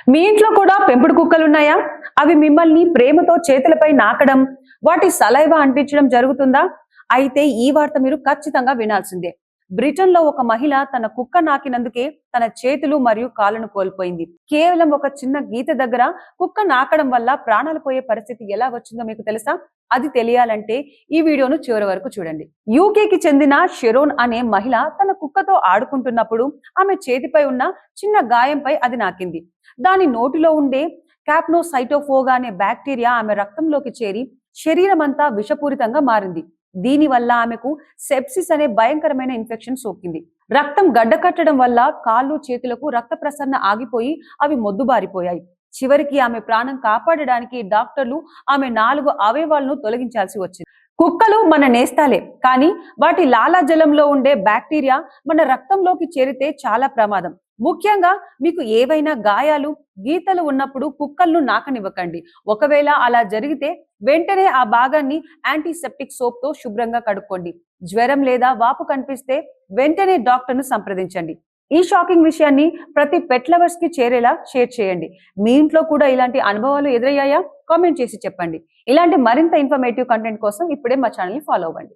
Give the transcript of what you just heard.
మీ ఇంట్లో కూడా పెంపుడు కుక్కలు ఉన్నాయా? అవి మిమ్మల్ని ప్రేమతో చేతులపై నాకడం, వాటి సలైవా అంటించడం జరుగుతుందా? అయితే ఈ వార్త మీరు ఖచ్చితంగా వినాల్సిందే. బ్రిటన్ లో ఒక మహిళ తన కుక్క నాకినందుకే తన చేతులు మరియు కాళ్ళను కోల్పోయింది. కేవలం ఒక చిన్న గీత దగ్గర కుక్క నాకడం వల్ల ప్రాణాలు పోయే పరిస్థితి ఎలా వచ్చిందో మీకు తెలుసా? అది తెలియాలంటే ఈ వీడియోను చివరి వరకు చూడండి. యూకేకి చెందిన షెరోన్ అనే మహిళ తన కుక్కతో ఆడుకుంటున్నప్పుడు ఆమె చేతిపై ఉన్న చిన్న గాయంపై అది నాకింది. దాని నోటిలో ఉండే క్యాప్నోసైటోఫోగా అనే బ్యాక్టీరియా ఆమె రక్తంలోకి చేరి శరీరం అంతా విషపూరితంగా మారింది. దీని వల్ల ఆమెకు సెప్సిస్ అనే భయంకరమైన ఇన్ఫెక్షన్ సోకింది. రక్తం గడ్డకట్టడం వల్ల కాళ్ళు చేతులకు రక్త ప్రసరణ ఆగిపోయి అవి మొద్దుబారిపోయాయి. చివరికి ఆమె ప్రాణం కాపాడడానికి డాక్టర్లు ఆమె 4 అవయవాలను తొలగించాల్సి వచ్చింది. కుక్కలు మన నేస్తాలే, కానీ వాటి లాలాజలంలో ఉండే బ్యాక్టీరియా మన రక్తంలోకి చేరితే చాలా ప్రమాదం. ముఖ్యంగా మీకు ఏవైనా గాయాలు, గీతలు ఉన్నప్పుడు కుక్కలను నాకనివ్వకండి. ఒకవేళ అలా జరిగితే వెంటనే ఆ భాగాన్ని యాంటీసెప్టిక్ సోప్ తో శుభ్రంగా కడుక్కోండి. జ్వరం లేదా వాపు కనిపిస్తే వెంటనే డాక్టర్ను సంప్రదించండి. ఈ షాకింగ్ విషయాన్ని ప్రతి పెట్ లవర్స్ కి చేరేలా షేర్ చేయండి. మీ ఇంట్లో కూడా ఇలాంటి అనుభవాలు ఎదురయ్యాయా? కామెంట్ చేసి చెప్పండి. ఇలాంటి మరింత ఇన్ఫర్మేటివ్ కంటెంట్ కోసం ఇప్పుడే మా ఛానల్ ని ఫాలో అవ్వండి.